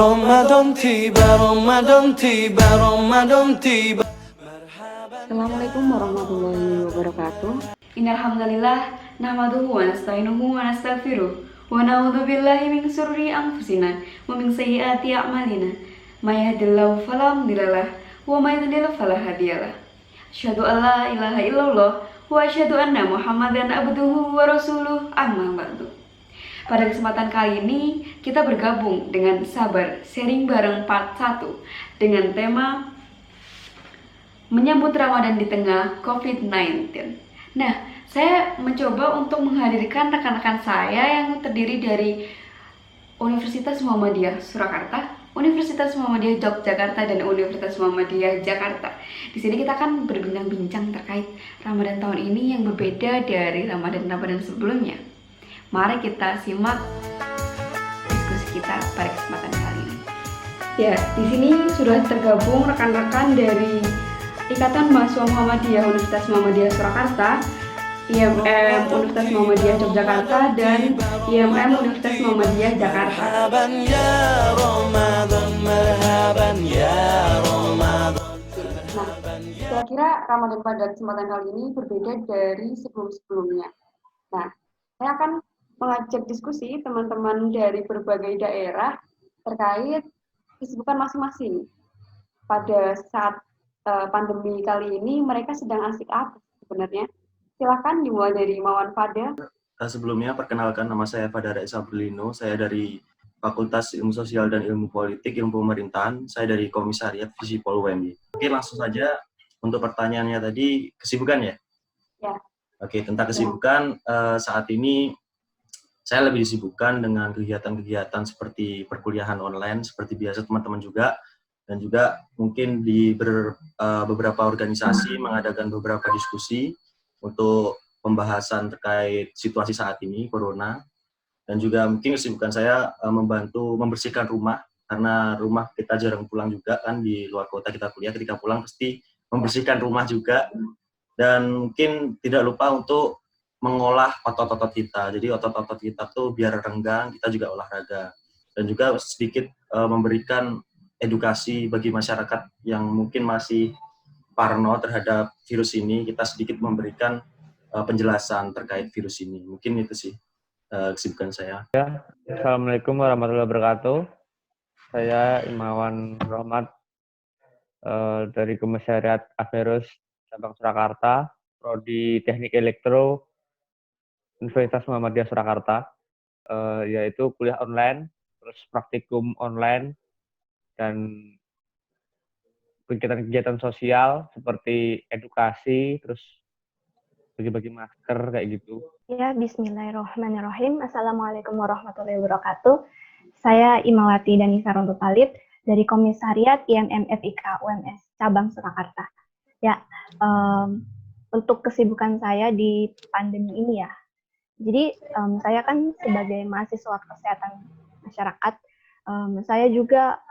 Ramadan tiba, Ramadan tiba, Ramadan tiba. Assalamualaikum warahmatullahi wabarakatuh. Innalhamdalillah nahmaduhu wa nasta'inuhu wa nastaghfiruh wa na'udzu billahi min syururi anfusina wa min sayyiati a'malina. May yahdihillahu fala mudhillalah wa may yudhlil fala hadiyalah. Asyhadu an la ilaha illallah wa asyhadu anna Muhammadan abduhu wa rasuluh, amma ba'du. Pada kesempatan kali ini kita bergabung dengan Sabar Sharing Bareng Part 1 dengan tema menyambut Ramadan di tengah COVID-19. Nah, saya mencoba untuk menghadirkan rekan-rekan saya yang terdiri dari Universitas Muhammadiyah Surakarta, Universitas Muhammadiyah Yogyakarta, dan Universitas Muhammadiyah Jakarta. Di sini kita akan berbincang-bincang terkait Ramadan tahun ini yang berbeda dari Ramadan sebelumnya. Mari kita simak diskusi kita pada kesempatan kali ini. Ya, di sini sudah tergabung rekan-rekan dari Ikatan Mahasiswa Muhammadiyah Universitas Muhammadiyah Surakarta, IMM Universitas Muhammadiyah Yogyakarta, dan IMM Universitas Muhammadiyah Jakarta. Nah, kira-kira Ramadan pada kesempatan kali ini berbeda dari sebelum-sebelumnya. Nah, saya akan mengajak diskusi teman-teman dari berbagai daerah terkait kesibukan masing-masing. Pada saat pandemi kali ini mereka sedang asik apa sebenarnya? Silakan dimulai dari Mawan Fada. Sebelumnya perkenalkan, nama saya Fada Raisa Berlino. Saya dari Fakultas Ilmu Sosial dan Ilmu Politik, Ilmu Pemerintahan. Saya dari Komisariat Visipol UMY. Oke, langsung saja untuk pertanyaannya tadi, kesibukan ya? Ya. Oke, tentang kesibukan, saat ini saya lebih disibukkan dengan kegiatan-kegiatan seperti perkuliahan online, seperti biasa teman-teman juga, dan juga mungkin di beberapa organisasi mengadakan beberapa diskusi untuk pembahasan terkait situasi saat ini, Corona. Dan juga mungkin kesibukan saya membantu membersihkan rumah, karena rumah kita jarang pulang juga kan, di luar kota kita kuliah, ketika pulang pasti membersihkan rumah juga. Dan mungkin tidak lupa untuk mengolah otot-otot kita. Jadi otot-otot kita tuh biar renggang, kita juga olahraga. Dan juga sedikit memberikan edukasi bagi masyarakat yang mungkin masih parno terhadap virus ini, kita sedikit memberikan penjelasan terkait virus ini. Mungkin itu sih kesibukan saya. Assalamualaikum warahmatullahi wabarakatuh. Saya Imawan Rahmat dari Komisariat Averus Cabang Surakarta, Prodi Teknik Elektro Universitas Muhammadiyah Surakarta, yaitu kuliah online, terus praktikum online, dan kegiatan-kegiatan sosial seperti edukasi, terus bagi-bagi masker kayak gitu. Ya, bismillahirrahmanirrahim. Assalamualaikum warahmatullahi wabarakatuh. Saya Imawati Danisa Ronto Palit dari Komisariat IMM FIK UMS Cabang Surakarta. Ya, untuk kesibukan saya di pandemi ini ya. Jadi saya kan sebagai mahasiswa kesehatan masyarakat, saya juga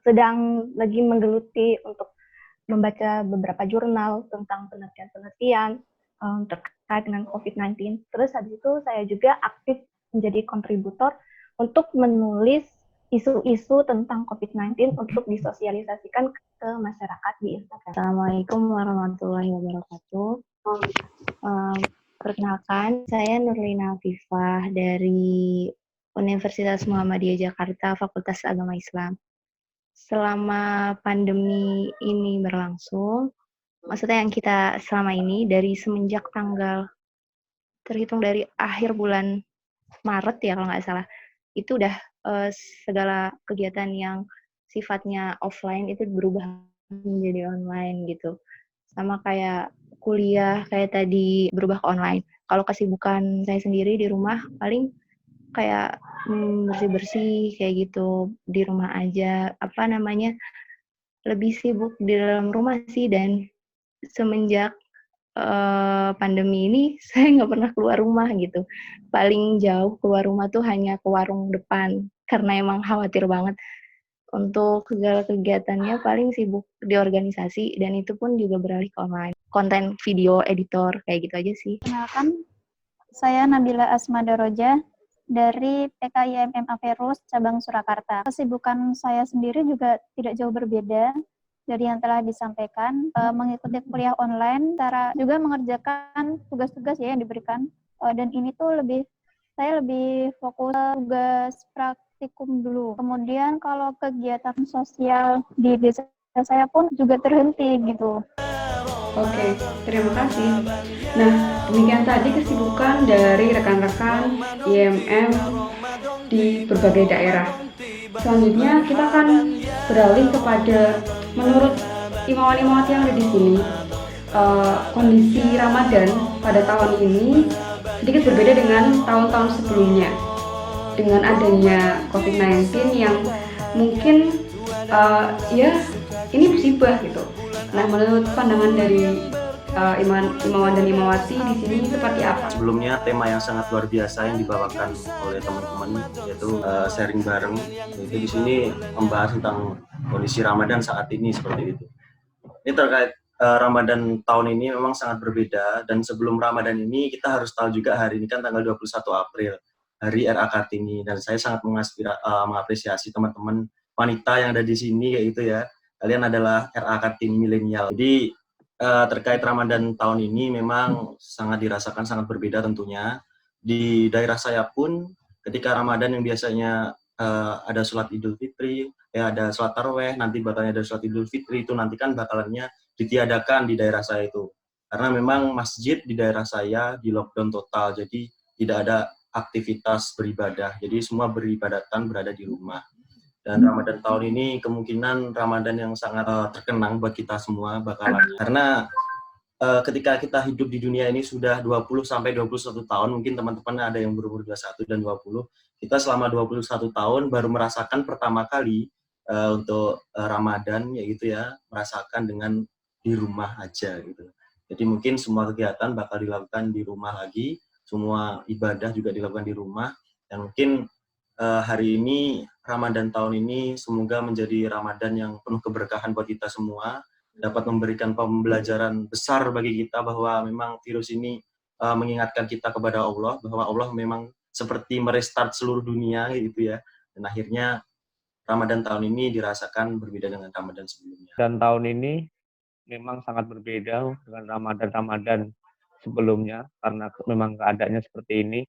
sedang lagi menggeluti untuk membaca beberapa jurnal tentang penelitian-penelitian terkait dengan COVID-19. Terus habis itu saya juga aktif menjadi kontributor untuk menulis isu-isu tentang COVID-19 untuk disosialisasikan ke masyarakat di Instagram. Assalamualaikum warahmatullahi wabarakatuh. Perkenalkan, saya Nurlina Afifah dari Universitas Muhammadiyah Jakarta, Fakultas Agama Islam. Selama pandemi ini berlangsung, maksudnya yang kita selama ini dari semenjak terhitung dari akhir bulan Maret ya kalau nggak salah, itu udah segala kegiatan yang sifatnya offline itu berubah menjadi online gitu. Sama kayak kuliah kayak tadi berubah ke online. Kalau kesibukan saya sendiri di rumah paling kayak bersih-bersih kayak gitu di rumah aja. Lebih sibuk di dalam rumah sih, dan semenjak pandemi ini saya nggak pernah keluar rumah gitu. Paling jauh keluar rumah tuh hanya ke warung depan karena emang khawatir banget. Untuk segala kegiatannya paling sibuk di organisasi, dan itu pun juga beralih ke online. Konten video editor kayak gitu aja sih. Kenalkan, saya Nabila Asma Doroja dari PKIMM Averus cabang Surakarta. Kesibukan saya sendiri juga tidak jauh berbeda dari yang telah disampaikan, mengikuti kuliah online, cara juga mengerjakan tugas-tugas ya yang diberikan, dan ini tuh saya lebih fokus tugas praktikum dulu. Kemudian kalau kegiatan sosial di desa saya pun juga terhenti gitu. Oke, terima kasih. Nah, demikian tadi kesibukan dari rekan-rekan IMM di berbagai daerah. Selanjutnya kita akan beralih kepada menurut imam-imamati yang ada di sini, kondisi Ramadan pada tahun ini sedikit berbeda dengan tahun-tahun sebelumnya. Dengan adanya COVID-19 yang mungkin ya ini musibah gitu. Nah, menurut pandangan dari imawan dan imawati di sini seperti apa? Sebelumnya tema yang sangat luar biasa yang dibawakan oleh teman-teman yaitu sharing bareng. Yaitu di sini membahas tentang kondisi Ramadan saat ini seperti itu. Ini terkait Ramadan tahun ini memang sangat berbeda, dan sebelum Ramadan ini kita harus tahu juga hari ini kan tanggal 21 April, hari RA Kartini, dan saya sangat mengapresiasi teman-teman wanita yang ada di sini yaitu ya. Kalian adalah RA Kartini milenial. Jadi terkait Ramadan tahun ini memang sangat dirasakan sangat berbeda tentunya. Di daerah saya pun ketika Ramadan yang biasanya ada sholat Idul Fitri, ada sholat taraweh, nanti bakalnya ada sholat Idul Fitri, itu nanti kan bakalannya ditiadakan di daerah saya itu. Karena memang masjid di daerah saya di lockdown total, jadi tidak ada aktivitas beribadah. Jadi semua beribadatan berada di rumah. Dan Ramadan tahun ini kemungkinan Ramadan yang sangat terkenang buat kita semua bakalannya. Karena ketika kita hidup di dunia ini sudah 20 sampai 21 tahun, mungkin teman-teman ada yang berumur 21 dan 20. Kita selama 21 tahun baru merasakan pertama kali untuk Ramadan, yaitu ya merasakan dengan di rumah aja gitu. Jadi mungkin semua kegiatan bakal dilakukan di rumah lagi, semua ibadah juga dilakukan di rumah, dan mungkin hari ini Ramadan tahun ini semoga menjadi Ramadan yang penuh keberkahan buat kita semua, dapat memberikan pembelajaran besar bagi kita bahwa memang virus ini mengingatkan kita kepada Allah, bahwa Allah memang seperti merestart seluruh dunia gitu ya, dan akhirnya Ramadan tahun ini dirasakan berbeda dengan Ramadan sebelumnya. Dan tahun ini memang sangat berbeda dengan Ramadan sebelumnya karena memang keadaannya seperti ini.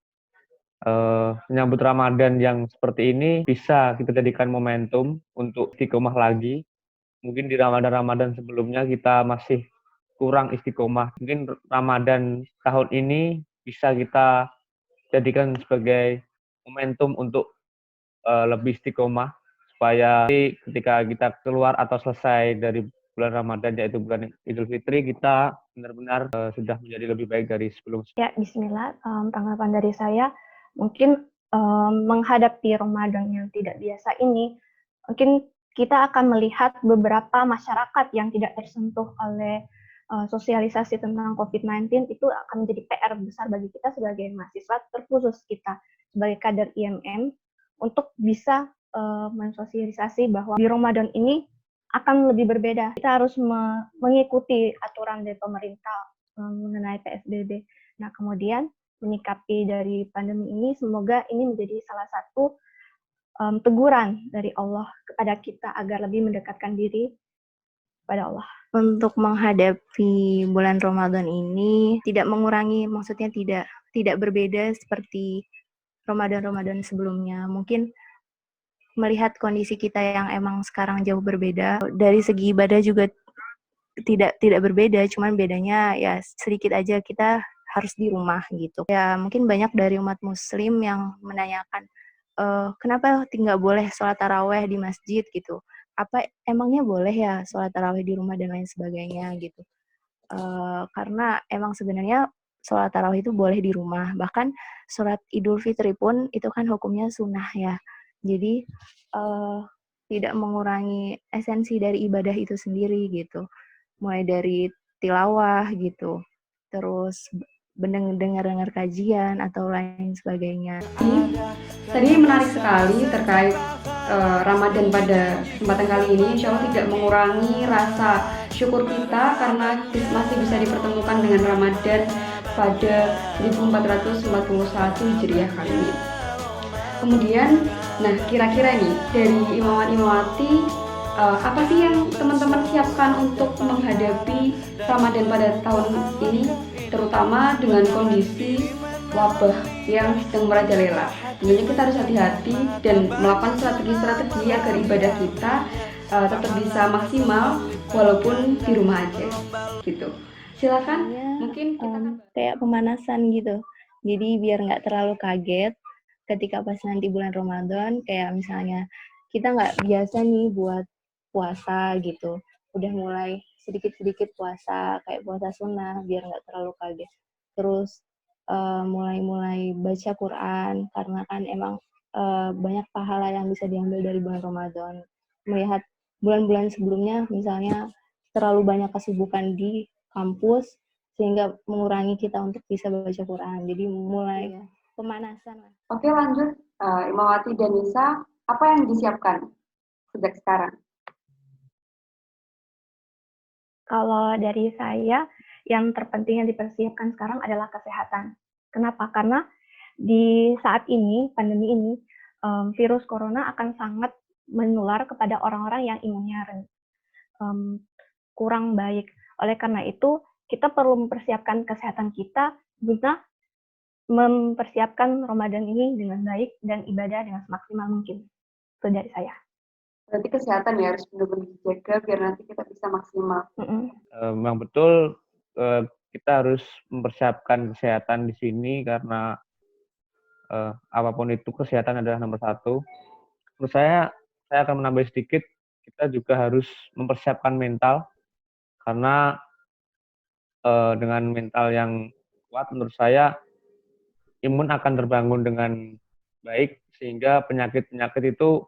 Menyambut Ramadan yang seperti ini bisa kita jadikan momentum untuk istiqomah lagi. Mungkin di Ramadan sebelumnya kita masih kurang istiqomah. Mungkin Ramadan tahun ini bisa kita jadikan sebagai momentum untuk lebih istiqomah, supaya ketika kita keluar atau selesai dari bulan Ramadan yaitu bulan Idul Fitri, kita benar-benar sudah menjadi lebih baik dari sebelumnya. Ya, bismillah. Tanggapan dari saya, mungkin menghadapi Ramadan yang tidak biasa ini, mungkin kita akan melihat beberapa masyarakat yang tidak tersentuh oleh sosialisasi tentang COVID-19, itu akan menjadi PR besar bagi kita sebagai mahasiswa, terkhusus kita sebagai kader IMM, untuk bisa mensosialisasi bahwa di Ramadan ini akan lebih berbeda. Kita harus mengikuti aturan dari pemerintah mengenai PSBB. Nah, kemudian menyikapi dari pandemi ini, semoga ini menjadi salah satu teguran dari Allah kepada kita agar lebih mendekatkan diri pada Allah. Untuk menghadapi bulan Ramadan ini tidak mengurangi, maksudnya tidak berbeda seperti Ramadan sebelumnya. Mungkin melihat kondisi kita yang emang sekarang jauh berbeda, dari segi ibadah juga tidak berbeda, cuman bedanya ya sedikit aja, kita harus di rumah gitu. Ya mungkin banyak dari umat muslim yang menanyakan, kenapa nggak boleh sholat taraweh di masjid gitu? Apa emangnya boleh ya sholat taraweh di rumah dan lain sebagainya gitu? Karena emang sebenarnya sholat taraweh itu boleh di rumah. Bahkan sholat Idul Fitri pun itu kan hukumnya sunnah ya. Jadi tidak mengurangi esensi dari ibadah itu sendiri gitu. Mulai dari tilawah gitu, terus dengar kajian atau lain sebagainya. Tadi menarik sekali terkait Ramadan pada kesempatan kali ini. Insya Allah tidak mengurangi rasa syukur kita karena masih bisa dipertemukan dengan Ramadan pada 1441 Hijriah kali ini. Kemudian, nah kira-kira nih dari Imawati, apa sih yang teman-teman siapkan untuk menghadapi Ramadan pada tahun ini, terutama dengan kondisi wabah yang sedang merajalela? Tentunya kita harus hati-hati dan melakukan strategi-strategi agar ibadah kita tetap bisa maksimal walaupun di rumah aja, gitu. Silakan, mungkin kita kayak pemanasan gitu. Jadi biar nggak terlalu kaget ketika pas nanti bulan Ramadan, kayak misalnya kita nggak biasa nih buat puasa gitu. Udah mulai sedikit-sedikit puasa, kayak puasa sunnah, biar nggak terlalu kaget. Terus mulai-mulai baca Quran, karena kan emang banyak pahala yang bisa diambil dari bulan Ramadan. Melihat bulan-bulan sebelumnya, misalnya terlalu banyak kesibukan di kampus, sehingga mengurangi kita untuk bisa baca Quran. Jadi mulai pemanasan. Oke, lanjut. Imawati dan Nisa, apa yang disiapkan sejak sekarang? Kalau dari saya, yang terpenting yang dipersiapkan sekarang adalah kesehatan. Kenapa? Karena di saat ini, pandemi ini, virus corona akan sangat menular kepada orang-orang yang imunnya kurang baik. Oleh karena itu, kita perlu mempersiapkan kesehatan kita guna mempersiapkan Ramadan ini dengan baik dan ibadah dengan semaksimal mungkin. Itu dari saya. Berarti kesehatan ya harus benar-benar dijaga biar nanti kita bisa maksimal. Memang betul, kita harus mempersiapkan kesehatan di sini karena apapun itu kesehatan adalah nomor satu. Menurut saya akan menambah sedikit, kita juga harus mempersiapkan mental karena dengan mental yang kuat menurut saya imun akan terbangun dengan baik sehingga penyakit-penyakit itu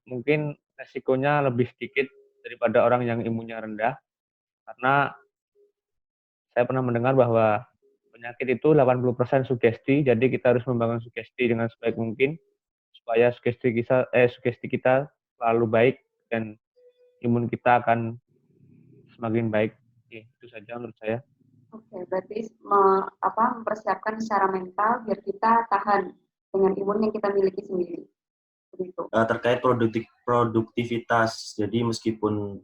mungkin resikonya lebih sedikit daripada orang yang imunnya rendah. Karena saya pernah mendengar bahwa penyakit itu 80% sugesti, jadi kita harus membangun sugesti dengan sebaik mungkin supaya sugesti kita selalu baik dan imun kita akan semakin baik. Itu saja menurut saya. Oke, berarti mempersiapkan secara mental biar kita tahan dengan imun yang kita miliki sendiri. Begitu. Terkait produktivitas, jadi meskipun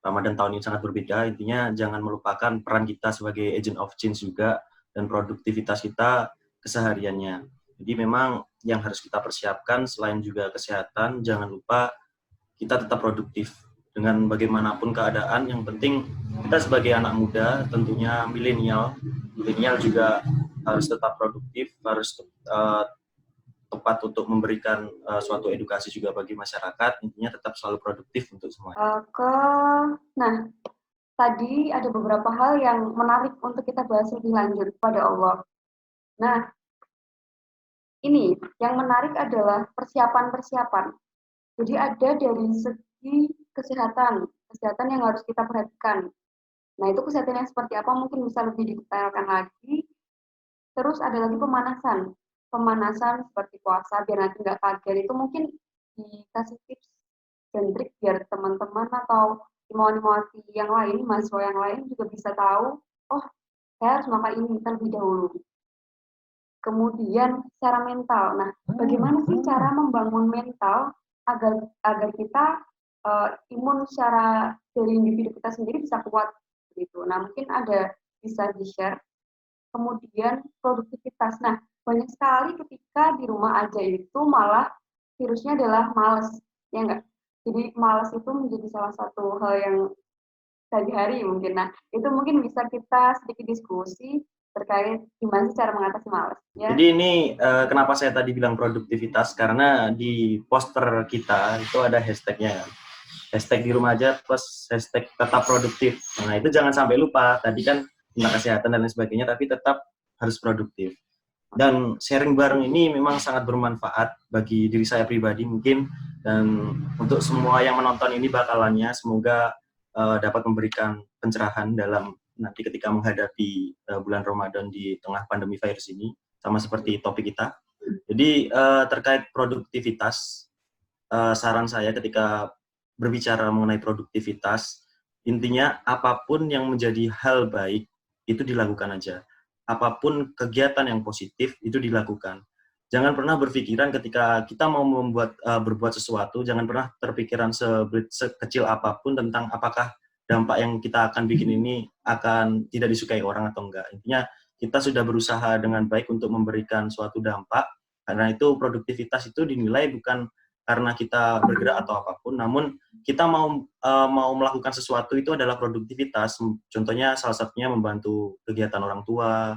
Ramadan tahun ini sangat berbeda, intinya jangan melupakan peran kita sebagai agent of change juga dan produktivitas kita kesehariannya. Jadi memang yang harus kita persiapkan selain juga kesehatan, jangan lupa kita tetap produktif dengan bagaimanapun keadaan. Yang penting kita sebagai anak muda, tentunya milenial juga harus tetap produktif, harus tepat untuk memberikan suatu edukasi juga bagi masyarakat. Intinya tetap selalu produktif untuk semuanya. Nah, tadi ada beberapa hal yang menarik untuk kita bahas lebih lanjut pada Allah. Nah, ini yang menarik adalah persiapan-persiapan. Jadi ada dari segi kesehatan yang harus kita perhatikan. Nah, itu kesehatan yang seperti apa mungkin bisa lebih didetailkan lagi. Terus ada lagi pemanasan seperti puasa biar nanti nggak kaget. Itu mungkin dikasih tips dan trik biar teman-teman atau imawati yang lain, mahasiswa yang lain juga bisa tahu, oh saya harus makan ini terlebih dahulu. Kemudian secara mental, nah bagaimana sih cara membangun mental agar kita imun secara dari individu kita sendiri bisa kuat gitu. Nah mungkin ada bisa di-share. Kemudian produktivitas. Nah banyak sekali ketika di rumah aja itu malah virusnya adalah malas, ya enggak? Jadi malas itu menjadi salah satu hal yang sehari-hari mungkin. Nah itu mungkin bisa kita sedikit diskusi terkait gimana cara mengatasi malas. Ya. Jadi ini kenapa saya tadi bilang produktivitas, karena di poster kita itu ada hashtagnya. Hashtag di rumah aja plus hashtag tetap produktif. Nah itu jangan sampai lupa, tadi kan tentang kesehatan dan lain sebagainya, tapi tetap harus produktif. Dan sharing bareng ini memang sangat bermanfaat bagi diri saya pribadi mungkin, dan untuk semua yang menonton ini bakalannya semoga dapat memberikan pencerahan dalam nanti ketika menghadapi bulan Ramadan di tengah pandemi virus ini, sama seperti topik kita. Jadi terkait produktivitas, saran saya ketika berbicara mengenai produktivitas, intinya apapun yang menjadi hal baik itu dilakukan aja. Apapun kegiatan yang positif itu dilakukan. jangan pernah berpikiran ketika kita mau berbuat sesuatu, jangan pernah terpikiran sekecil apapun tentang apakah dampak yang kita akan bikin ini akan tidak disukai orang atau enggak. Intinya kita sudah berusaha dengan baik untuk memberikan suatu dampak, karena itu produktivitas itu dinilai bukan karena kita bergerak atau apapun, namun kita mau melakukan sesuatu itu adalah produktivitas. Contohnya salah satunya membantu kegiatan orang tua,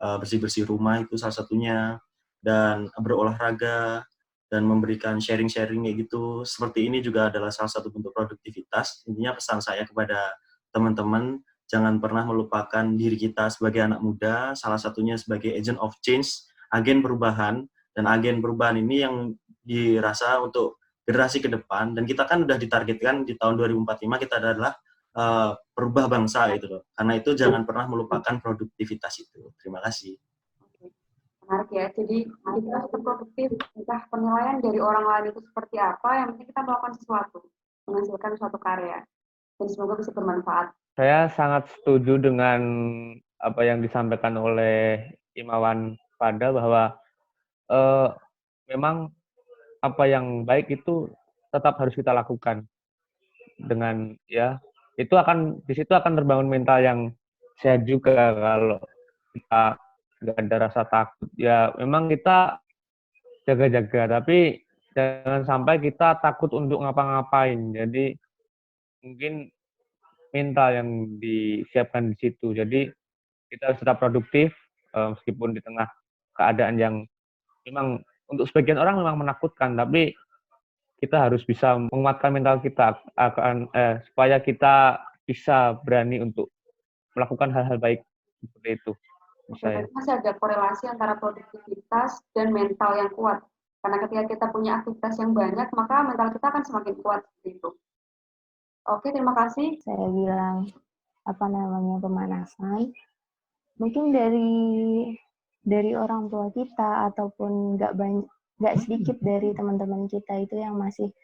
bersih-bersih rumah itu salah satunya, dan berolahraga, dan memberikan sharing-sharing kayak gitu. Seperti ini juga adalah salah satu bentuk produktivitas. Intinya pesan saya kepada teman-teman, jangan pernah melupakan diri kita sebagai anak muda, salah satunya sebagai agent of change, agen perubahan, dan agen perubahan ini yang dirasa untuk generasi ke depan, dan kita kan udah ditargetkan di tahun 2045 kita adalah perubah bangsa gitu loh. Karena itu jangan pernah melupakan produktivitas itu. Terima kasih. Menarik ya, jadi kita harus produktif, entah penilaian dari orang lain itu seperti apa, yang penting kita melakukan sesuatu, menghasilkan suatu karya, dan semoga bisa bermanfaat. Saya sangat setuju dengan apa yang disampaikan oleh Imawan pada bahwa memang apa yang baik itu tetap harus kita lakukan dengan ya itu akan di situ akan terbangun mental yang sehat juga. Kalau kita nggak ada rasa takut ya memang kita jaga-jaga, tapi jangan sampai kita takut untuk ngapa-ngapain. Jadi mungkin mental yang disiapkan di situ. Jadi kita harus tetap produktif meskipun di tengah keadaan yang memang untuk sebagian orang memang menakutkan, tapi kita harus bisa menguatkan mental kita supaya kita bisa berani untuk melakukan hal-hal baik seperti itu. Jadi masih ada korelasi antara produktivitas dan mental yang kuat. Karena ketika kita punya aktivitas yang banyak, maka mental kita akan semakin kuat seperti itu. Oke, terima kasih. Saya bilang pemanasan. Mungkin dari orang tua kita ataupun nggak sedikit dari teman-teman kita itu yang masih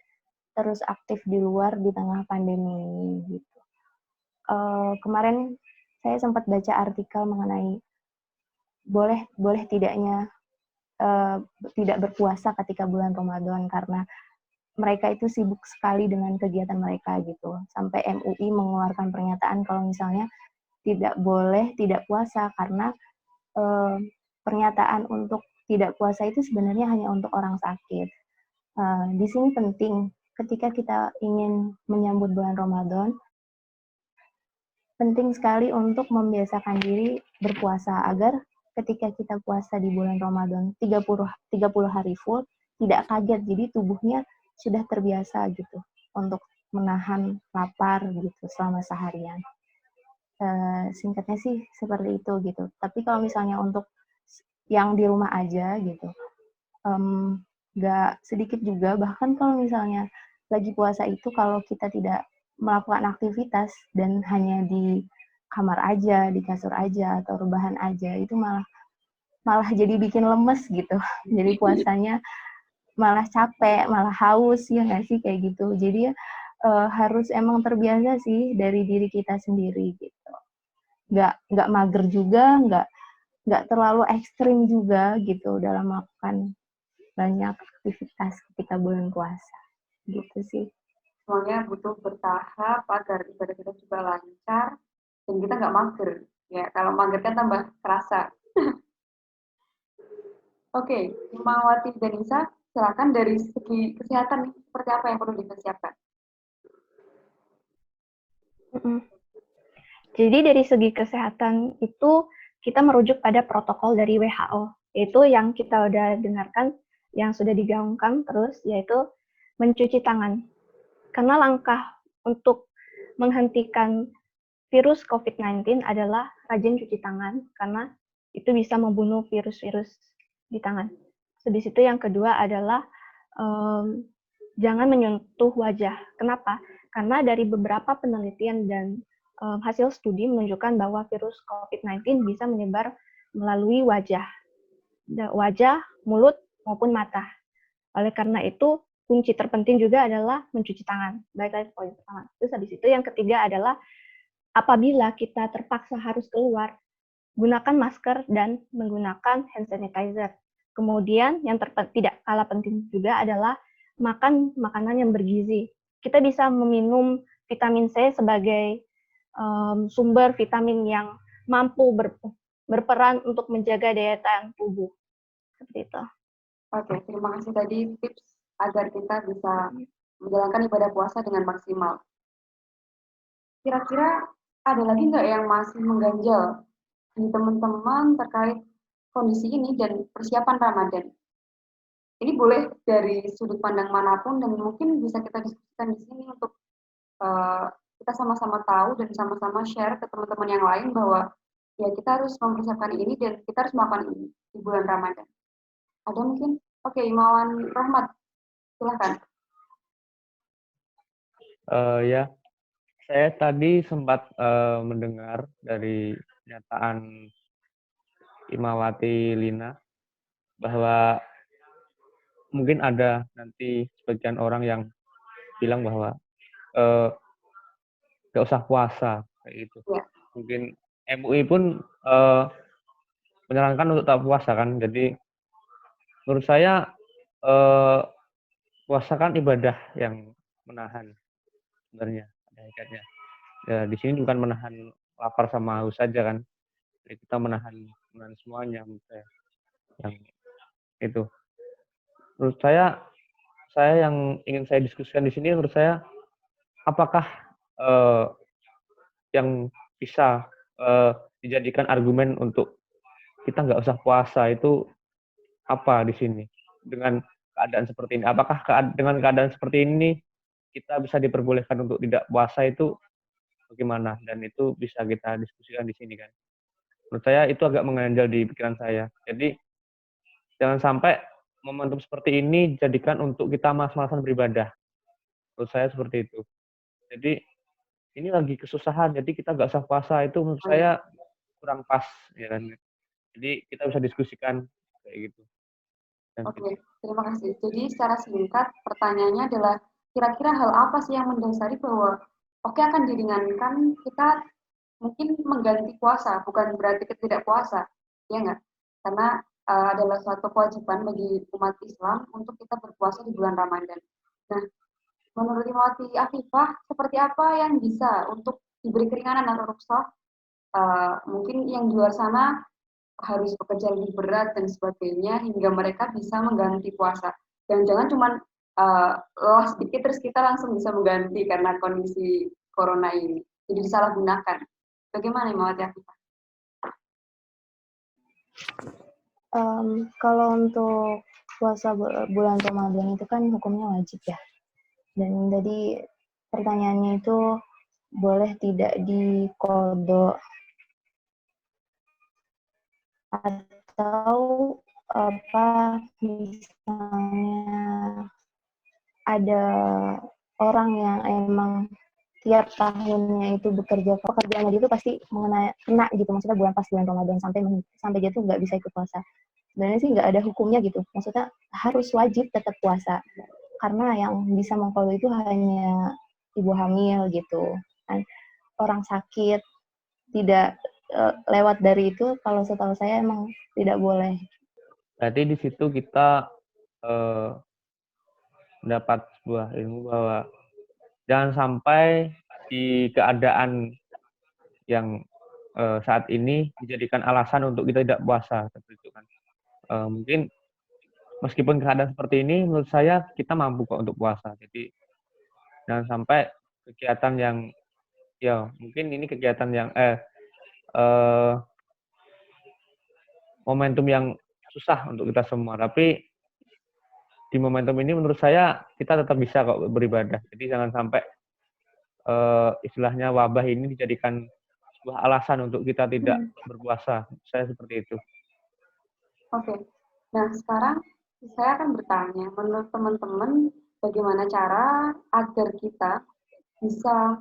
terus aktif di luar di tengah pandemi ini gitu. Kemarin saya sempat baca artikel mengenai boleh tidaknya tidak berpuasa ketika bulan Ramadan karena mereka itu sibuk sekali dengan kegiatan mereka gitu. Sampai MUI mengeluarkan pernyataan kalau misalnya tidak boleh tidak puasa karena pernyataan untuk tidak puasa itu sebenarnya hanya untuk orang sakit. Di sini penting ketika kita ingin menyambut bulan Ramadan, penting sekali untuk membiasakan diri berpuasa agar ketika kita puasa di bulan Ramadan 30 hari full tidak kaget, jadi tubuhnya sudah terbiasa gitu untuk menahan lapar gitu selama seharian. Singkatnya sih seperti itu gitu. Tapi kalau misalnya untuk yang di rumah aja gitu, nggak sedikit juga, bahkan kalau misalnya lagi puasa itu kalau kita tidak melakukan aktivitas dan hanya di kamar aja, di kasur aja atau rebahan aja, itu malah jadi bikin lemes gitu. Jadi puasanya malah capek, malah haus, ya nggak sih kayak gitu. Jadi harus emang terbiasa sih dari diri kita sendiri gitu. Nggak mager juga, nggak terlalu ekstrim juga gitu dalam melakukan banyak aktivitas ketika bulan puasa. Gitu sih. Semuanya butuh bertahap agar ibadah kita juga lancar dan kita nggak mager. Ya, kalau mager kan tambah terasa. Oke, Himawati dan Nisa, silakan dari segi kesehatan seperti apa yang perlu dipersiapkan? Jadi dari segi kesehatan itu kita merujuk pada protokol dari WHO, yaitu yang kita udah dengarkan, yang sudah digaungkan terus, yaitu mencuci tangan. Karena langkah untuk menghentikan virus COVID-19 adalah rajin cuci tangan, karena itu bisa membunuh virus-virus di tangan. Habis itu yang kedua adalah jangan menyentuh wajah. Kenapa? Karena dari beberapa penelitian dan hasil studi menunjukkan bahwa virus COVID-19 bisa menyebar melalui wajah, mulut, maupun mata. Oleh karena itu, kunci terpenting juga adalah mencuci tangan. Baik lagi poin pertama. Terus habis itu yang ketiga adalah apabila kita terpaksa harus keluar, gunakan masker dan menggunakan hand sanitizer. Kemudian yang tidak kalah penting juga adalah makan makanan yang bergizi. Kita bisa meminum vitamin C sebagai sumber vitamin yang mampu berperan untuk menjaga daya tahan tubuh. Seperti itu. Oke, terima kasih tadi tips agar kita bisa menjalankan ibadah puasa dengan maksimal. Kira-kira ada lagi nggak yang masih mengganjal di teman-teman terkait kondisi ini dan persiapan Ramadan? Ini boleh dari sudut pandang manapun dan mungkin bisa kita diskusikan di sini untuk kita sama-sama tahu dan sama-sama share ke teman-teman yang lain bahwa ya kita harus mempersiapkan ini dan kita harus melakukan ini di bulan Ramadan. Ada mungkin? Oke, Imawan Rahmat, silahkan. Ya, saya tadi sempat mendengar dari pernyataan Imawati Lina bahwa mungkin ada nanti sebagian orang yang bilang bahwa nggak usah puasa kayak gitu. Ya. Mungkin MUI pun menyarankan untuk tak puasa kan. Jadi menurut saya puasa kan ibadah yang menahan sebenarnya ada hakikatnya. Ya di sini bukan menahan lapar sama haus saja kan. Jadi kita menahan semuanya menurut saya. Yang itu. Menurut saya yang ingin saya diskusikan di sini menurut saya apakah yang bisa dijadikan argumen untuk kita nggak usah puasa itu apa di sini dengan keadaan seperti ini? Apakah dengan keadaan seperti ini kita bisa diperbolehkan untuk tidak puasa itu bagaimana? Dan itu bisa kita diskusikan di sini kan. Menurut saya itu agak mengganjal di pikiran saya. Jadi jangan sampai momentum seperti ini dijadikan untuk kita malas-malasan beribadah. Menurut saya seperti itu. Jadi ini lagi kesusahan, jadi kita nggak usah puasa itu menurut saya kurang pas, ya kan. Jadi kita bisa diskusikan kayak gitu. Oke, terima kasih. Jadi secara singkat pertanyaannya adalah kira-kira hal apa sih yang mendasari bahwa oke akan diringankan kita mungkin mengganti puasa, bukan berarti kita tidak puasa, ya nggak? Karena adalah suatu kewajiban bagi umat Islam untuk kita berpuasa di bulan Ramadan. Nah, menurut Imawati Afifah, seperti apa yang bisa untuk diberi keringanan atau rukhsah? Mungkin yang di luar sana harus bekerja lebih berat dan sebagainya hingga mereka bisa mengganti puasa. Jangan-jangan cuma lelah sedikit terus kita langsung bisa mengganti karena kondisi corona ini. Jadi disalahgunakan. Bagaimana Imawati Afifah? Kalau untuk puasa bulan Ramadan itu kan hukumnya wajib ya. Dan tadi pertanyaannya itu boleh tidak diqodho atau apa misalnya ada orang yang emang tiap tahunnya itu bekerja, pekerjaannya dia itu pasti kena gitu, maksudnya pas bulan Ramadan sampai dia tuh nggak bisa ikut puasa. Sebenarnya sih nggak ada hukumnya gitu, maksudnya harus wajib tetap puasa. Karena yang bisa mengqodho itu hanya ibu hamil gitu. Kan orang sakit tidak lewat dari itu, kalau setahu saya emang tidak boleh. Berarti di situ kita mendapat sebuah ilmu bahwa jangan sampai di keadaan yang saat ini dijadikan alasan untuk kita tidak puasa, seperti itu kan. Mungkin meskipun keadaan seperti ini, menurut saya kita mampu kok untuk puasa. Jadi jangan sampai kegiatan yang ya mungkin ini kegiatan yang momentum yang susah untuk kita semua. Tapi di momentum ini menurut saya kita tetap bisa kok beribadah. Jadi jangan sampai istilahnya wabah ini dijadikan sebuah alasan untuk kita tidak berpuasa. Saya seperti itu. Oke. Nah, sekarang saya akan bertanya, menurut teman-teman bagaimana cara agar kita bisa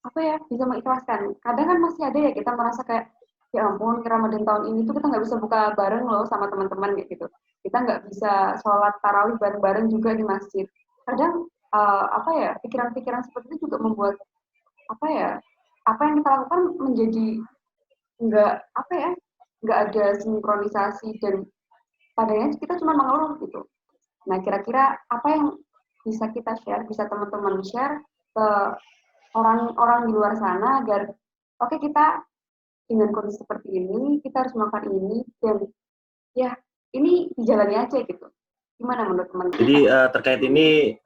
bisa mengikhlaskan. Kadang kan masih ada ya kita merasa kayak ya ampun, Ramadan tahun ini tuh kita nggak bisa buka bareng loh sama teman-teman gitu. Kita nggak bisa sholat tarawih bareng-bareng juga di masjid. Kadang pikiran-pikiran seperti itu juga membuat apa yang kita lakukan menjadi nggak ada sinkronisasi dan padahal kita cuma mengeluh gitu. Nah, kira-kira apa yang bisa kita share, bisa teman-teman share ke orang-orang di luar sana agar oke, kita dengan kondisi seperti ini, kita harus melakukan ini, dan ya ini dijalani aja gitu. Gimana menurut teman-teman? Jadi terkait ini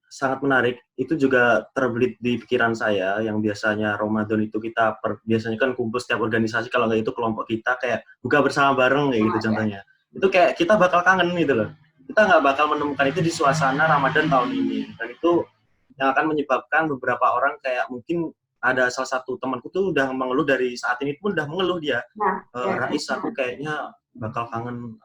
sangat menarik. Itu juga terbelit di pikiran saya yang biasanya Ramadan itu kita biasanya kan kumpul setiap organisasi, kalau nggak itu kelompok kita kayak buka bersama bareng kayak gitu contohnya. Itu kayak kita bakal kangen gitu loh. Kita nggak bakal menemukan itu di suasana Ramadan tahun ini. Dan itu yang akan menyebabkan beberapa orang kayak mungkin ada salah satu temanku tuh udah mengeluh dari saat ini pun udah mengeluh dia. Rais, aku kayaknya bakal kangen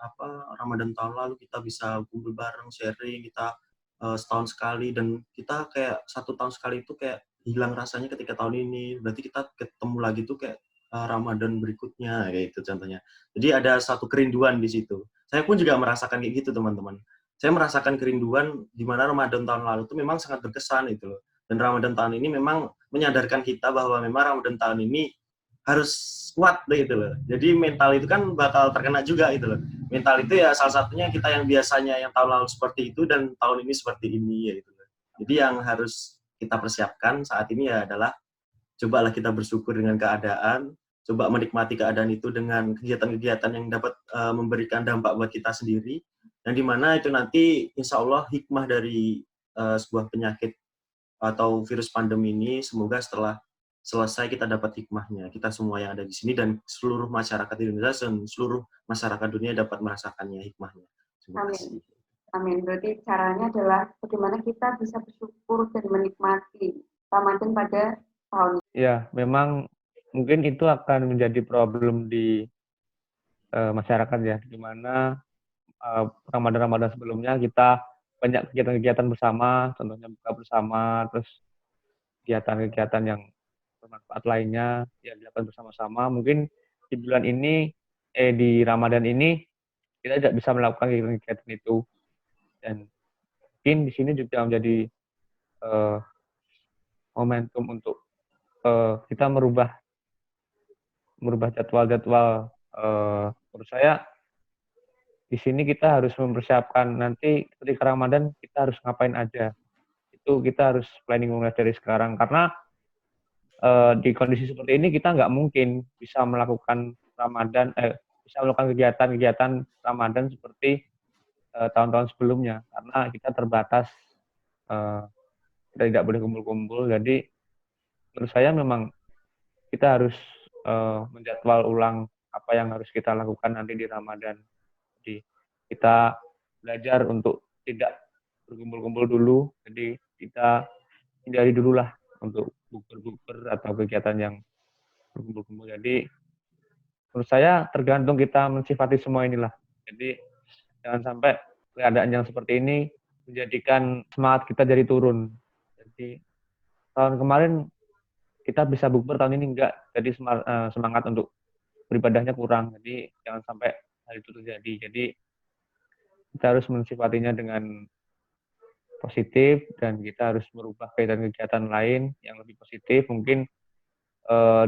Ramadan tahun lalu, kita bisa kumpul bareng, sharing, kita setahun sekali, dan kita kayak 1 tahun sekali itu kayak hilang rasanya ketika tahun ini, berarti kita ketemu lagi tuh kayak Ramadan berikutnya kayak itu contohnya. Jadi ada satu kerinduan di situ. Saya pun juga merasakan kayak gitu teman-teman. Saya merasakan kerinduan di mana Ramadan tahun lalu itu memang sangat berkesan itu loh. Dan Ramadan tahun ini memang menyadarkan kita bahwa memang Ramadan tahun ini harus kuat deh gitu loh. Jadi mental itu kan bakal terkena juga gitu loh. Mental itu ya salah satunya kita yang biasanya yang tahun lalu seperti itu dan tahun ini seperti ini ya gitu loh. Jadi yang harus kita persiapkan saat ini ya adalah cobalah kita bersyukur dengan keadaan, coba menikmati keadaan itu dengan kegiatan-kegiatan yang dapat memberikan dampak buat kita sendiri, yang dimana itu nanti insya Allah hikmah dari sebuah penyakit atau virus pandemi ini semoga setelah selesai kita dapat hikmahnya. Kita semua yang ada di sini dan seluruh masyarakat Indonesia dan seluruh masyarakat dunia dapat merasakannya hikmahnya. Amin. Amin. Berarti caranya adalah bagaimana kita bisa bersyukur dan menikmati Ramadan pada tahun ini. Ya, memang mungkin itu akan menjadi problem di masyarakat ya, di mana Ramadan sebelumnya kita banyak kegiatan-kegiatan bersama, contohnya buka bersama, terus kegiatan-kegiatan yang bermanfaat lainnya yang dilakukan bersama-sama. Mungkin di bulan ini, di Ramadan ini kita tidak bisa melakukan kegiatan-kegiatan itu, dan mungkin di sini juga menjadi momentum untuk kita merubah jadwal-jadwal. Menurut saya di sini kita harus mempersiapkan nanti ketika Ramadan kita harus ngapain aja. Itu kita harus planning mulai dari sekarang, karena di kondisi seperti ini kita nggak mungkin bisa melakukan kegiatan-kegiatan Ramadan seperti tahun-tahun sebelumnya, karena kita terbatas, kita tidak boleh kumpul-kumpul. Jadi menurut saya memang kita harus menjadwal ulang apa yang harus kita lakukan nanti di Ramadan. Jadi kita belajar untuk tidak berkumpul-kumpul dulu, jadi kita hindari dulu lah untuk bukber atau kegiatan yang berkumpul-kumpul. Jadi menurut saya tergantung kita mensifati semua inilah. Jadi jangan sampai keadaan yang seperti ini menjadikan semangat kita jadi turun. Jadi tahun kemarin kita bisa bukber, tahun ini enggak, jadi semangat untuk beribadahnya kurang. Jadi jangan sampai hal itu terjadi. Jadi kita harus mensifatinya dengan positif, dan kita harus merubah kegiatan-kegiatan lain yang lebih positif. Mungkin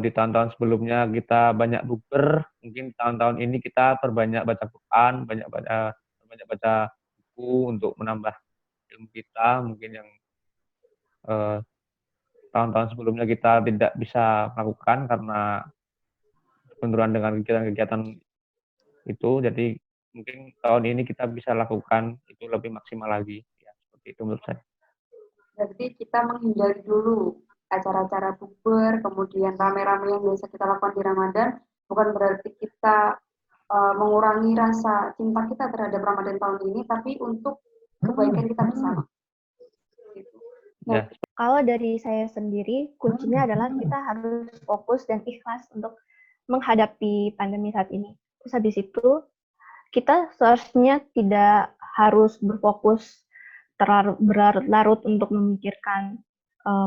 di tahun-tahun sebelumnya kita banyak bukber, mungkin tahun-tahun ini kita perbanyak baca Quran, banyak baca buku untuk menambah ilmu kita. Mungkin yang tahun-tahun sebelumnya kita tidak bisa lakukan karena penurunan dengan kegiatan-kegiatan itu. Jadi mungkin tahun ini kita bisa lakukan itu lebih maksimal lagi. Ya, seperti itu menurut saya. Berarti kita menghindari dulu acara-acara bukber, kemudian rame-rame yang biasa kita lakukan di Ramadan, bukan berarti kita mengurangi rasa cinta kita terhadap Ramadan tahun ini, tapi untuk kebaikan kita bersama. Nah, kalau dari saya sendiri, kuncinya adalah kita harus fokus dan ikhlas untuk menghadapi pandemi saat ini. Terus habis itu, kita seharusnya tidak harus berfokus berlarut-larut untuk memikirkan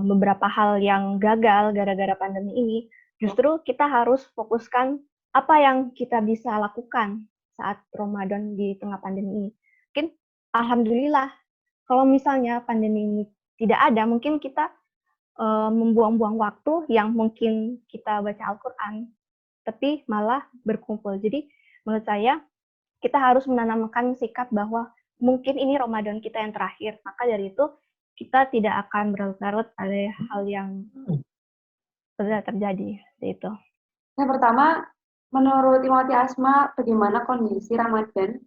beberapa hal yang gagal gara-gara pandemi ini. Justru kita harus fokuskan apa yang kita bisa lakukan saat Ramadan di tengah pandemi ini. Mungkin alhamdulillah, kalau misalnya pandemi ini tidak ada, mungkin kita membuang-buang waktu yang mungkin kita baca Al-Quran, tapi malah berkumpul. Jadi menurut saya kita harus menanamkan sikap bahwa mungkin ini Ramadan kita yang terakhir. Maka dari itu kita tidak akan berlarut-larut pada hal yang sudah terjadi. Seperti itu. Yang pertama, menurut Imawati Asma, bagaimana kondisi Ramadan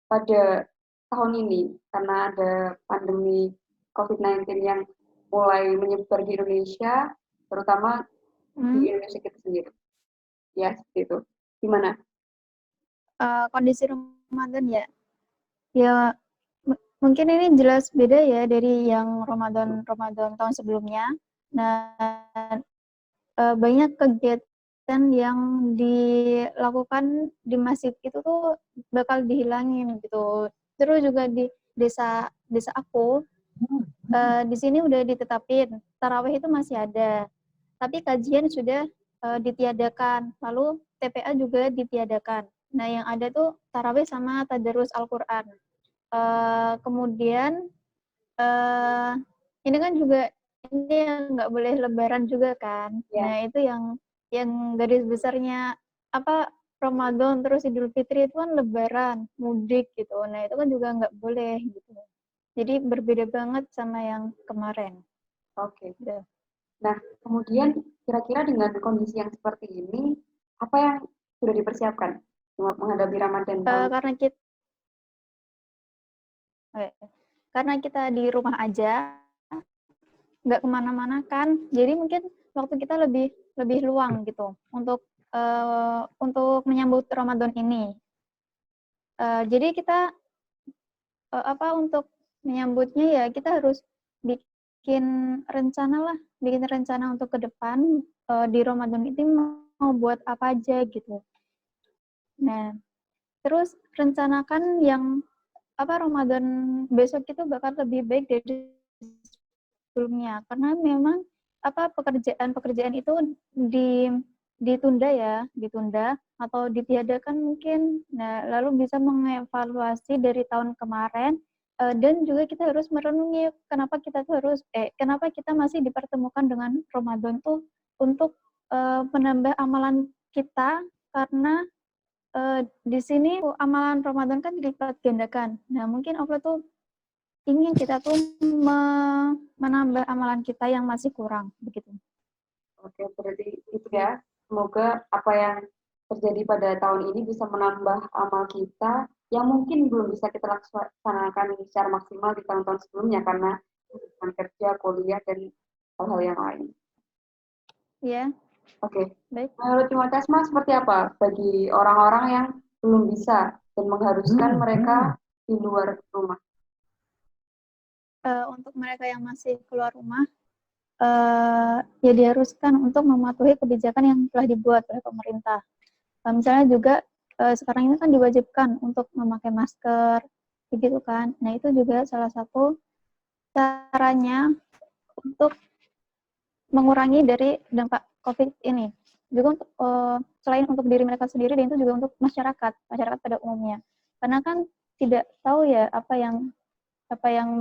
pada tahun ini? Karena ada pandemi COVID-19 yang mulai menyebar di Indonesia, terutama di Indonesia kita sendiri. Ya, seperti itu. Gimana? Kondisi Ramadan ya. Ya, mungkin ini jelas beda ya dari yang Ramadan tahun sebelumnya. Nah, banyak kegiatan yang dilakukan di masjid itu tuh bakal dihilangin gitu. Terus juga di desa aku di sini udah ditetapin tarawih itu masih ada, tapi kajian sudah ditiadakan. Lalu TPA juga ditiadakan. Nah, yang ada tuh tarawih sama tadarus Al-Quran. Kemudian ini kan juga ini yang nggak boleh lebaran juga kan. Nah, itu yang garis besarnya apa Ramadan terus Idul Fitri itu kan lebaran, mudik gitu. Nah, itu kan juga nggak boleh gitu. Jadi berbeda banget sama yang kemarin. Oke. Nah, kemudian kira-kira dengan kondisi yang seperti ini, apa yang sudah dipersiapkan menghadapi Ramadan tahun karena kita di rumah aja, nggak kemana-mana kan, jadi mungkin waktu kita lebih luang gitu untuk menyambut Ramadan ini. Jadi kita untuk menyambutnya ya kita harus bikin rencana untuk ke depan di Ramadan ini mau buat apa aja gitu. Nah, terus rencanakan yang Ramadan besok itu bakal lebih baik dari sebelumnya, karena memang pekerjaan itu ditunda atau ditiadakan mungkin. Nah, lalu bisa mengevaluasi dari tahun kemarin dan juga kita harus merenungi kenapa kita masih dipertemukan dengan Ramadan tuh untuk menambah amalan kita, karena di sini amalan Ramadan kan dilipat gandakan. Nah, mungkin Allah tuh ingin kita tuh menambah amalan kita yang masih kurang, begitu. Oke, berarti itu ya. Semoga apa yang terjadi pada tahun ini bisa menambah amal kita yang mungkin belum bisa kita laksanakan secara maksimal di tahun-tahun sebelumnya karena kerja, kuliah, dan hal-hal yang lain. Ya. Oke. Baik. Menurut Imawati Asma seperti apa bagi orang-orang yang belum bisa dan mengharuskan mereka di luar rumah? Untuk mereka yang masih keluar rumah, ya diharuskan untuk mematuhi kebijakan yang telah dibuat oleh pemerintah. Misalnya juga sekarang ini kan diwajibkan untuk memakai masker, begitu kan. Nah, itu juga salah satu caranya untuk mengurangi dari dampak COVID ini. Juga untuk selain untuk diri mereka sendiri, dan itu juga untuk masyarakat pada umumnya. Karena kan tidak tahu ya apa yang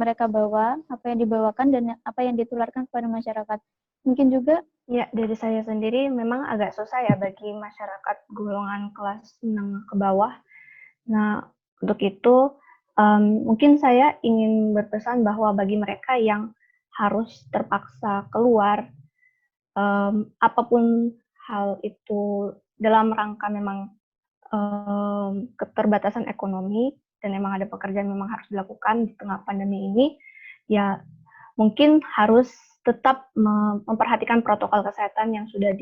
mereka bawa, apa yang dibawakan, dan apa yang ditularkan kepada masyarakat. Mungkin juga ya dari saya sendiri memang agak susah ya bagi masyarakat golongan kelas menengah ke bawah. Nah, untuk itu mungkin saya ingin berpesan bahwa bagi mereka yang harus terpaksa keluar, apapun hal itu dalam rangka memang keterbatasan ekonomi, dan memang ada pekerjaan memang harus dilakukan di tengah pandemi ini, ya mungkin harus tetap memperhatikan protokol kesehatan yang sudah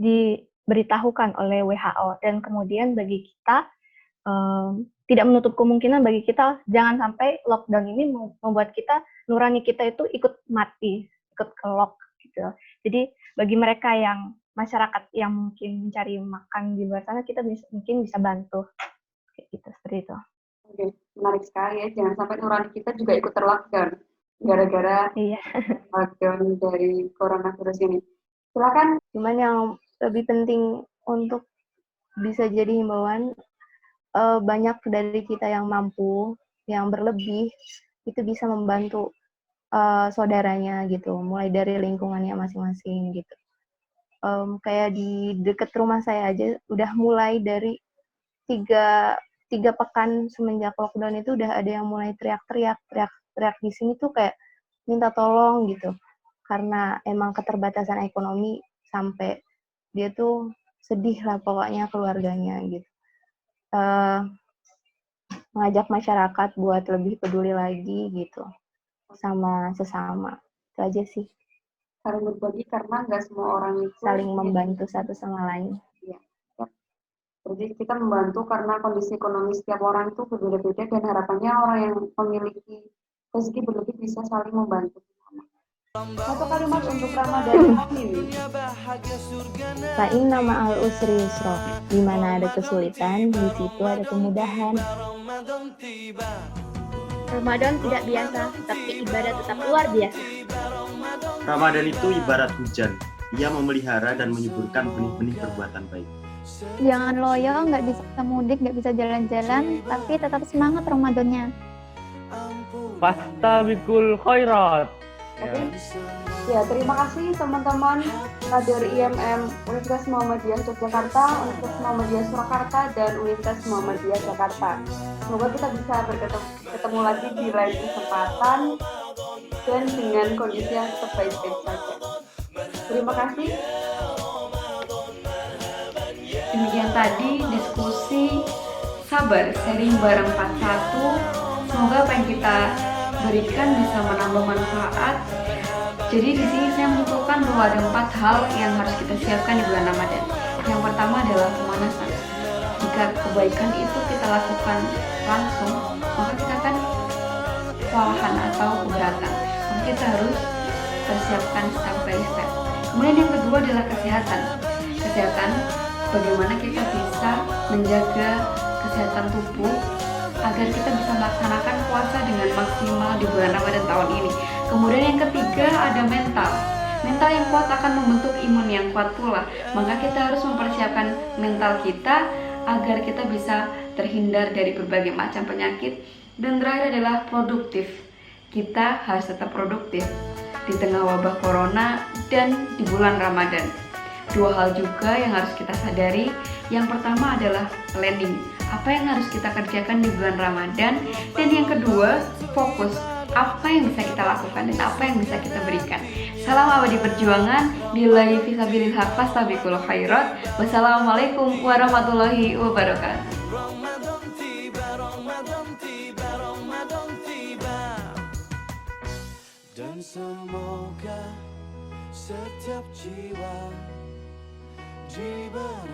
diberitahukan oleh WHO. Dan kemudian bagi kita tidak menutup kemungkinan bagi kita jangan sampai lockdown ini membuat kita nurani kita itu ikut mati, ikut kelok gitu. Jadi bagi mereka yang masyarakat yang mungkin mencari makan di luar sana, kita mungkin bisa bantu kayak gitu, seperti itu. Oke, menarik sekali ya. Jangan sampai nurani kita juga ikut terlockdown gara-gara lockdown dari coronavirus ini. Silakan. Cuman yang lebih penting untuk bisa jadi himbauan, banyak dari kita yang mampu, yang berlebih, itu bisa membantu saudaranya gitu, mulai dari lingkungannya masing-masing gitu. kayak di deket rumah saya aja udah mulai dari tiga pekan semenjak lockdown itu udah ada yang mulai teriak di sini tuh kayak minta tolong gitu. Karena emang keterbatasan ekonomi sampai dia tuh sedih lah pokoknya keluarganya gitu. Mengajak masyarakat buat lebih peduli lagi gitu sama sesama. Itu aja sih. Saling berbagi karena nggak semua orang itu Saling membantu satu sama lain. Iya. Jadi kita membantu karena kondisi ekonomi setiap orang itu berbeda-beda dan harapannya orang yang memiliki rezeki berlebih bisa saling membantu. Satu kalimat untuk Ramadan ini. Fa inna ma'al usri yusra. Di mana ada kesulitan, di situ ada kemudahan. Ramadan tidak biasa, tapi ibadah tetap luar biasa. Ramadan itu ibarat hujan. Ia memelihara dan menyuburkan benih-benih perbuatan baik. Jangan loyo, nggak bisa mudik, nggak bisa jalan-jalan, tapi tetap semangat Ramadannya. Fastabiqul khairat. Ya, terima kasih teman-teman kader IMM Universitas Muhammadiyah Yogyakarta, Universitas Muhammadiyah Surakarta, dan Universitas Muhammadiyah Jakarta. Semoga kita bisa bertemu lagi di lain kesempatan dan dengan kondisi yang tetap baik-baik saja. Terima kasih. Demikian tadi diskusi sabar sharing bareng 41. Semoga apa yang kita berikan bisa menambah manfaat. Jadi di sini saya menyimpulkan bahwa ada 4 hal yang harus kita siapkan di bulan Ramadan. Yang pertama adalah pemanasan. Jika kebaikan itu kita lakukan langsung, maka kita akan kewalahan atau keberatan. Maka kita harus persiapkan step by step. Kemudian yang kedua adalah kesehatan. Kesehatan, bagaimana kita bisa menjaga kesehatan tubuh agar kita bisa melaksanakan puasa dengan maksimal di bulan Ramadan tahun ini. Kemudian yang ketiga ada mental. Mental yang kuat akan membentuk imun yang kuat pula. Maka kita harus mempersiapkan mental kita agar kita bisa terhindar dari berbagai macam penyakit. Dan terakhir adalah produktif. Kita harus tetap produktif di tengah wabah corona dan di bulan Ramadan. 2 hal juga yang harus kita sadari. Yang pertama adalah planning. Apa yang harus kita kerjakan di bulan Ramadan. Dan yang kedua, fokus. Apa yang bisa kita lakukan dan apa yang bisa kita berikan. Salam abadi perjuangan. Billahi fisabilillah fastabiqul khairat. Wassalamualaikum warahmatullahi wabarakatuh. Dan semoga setiap jiwa diberi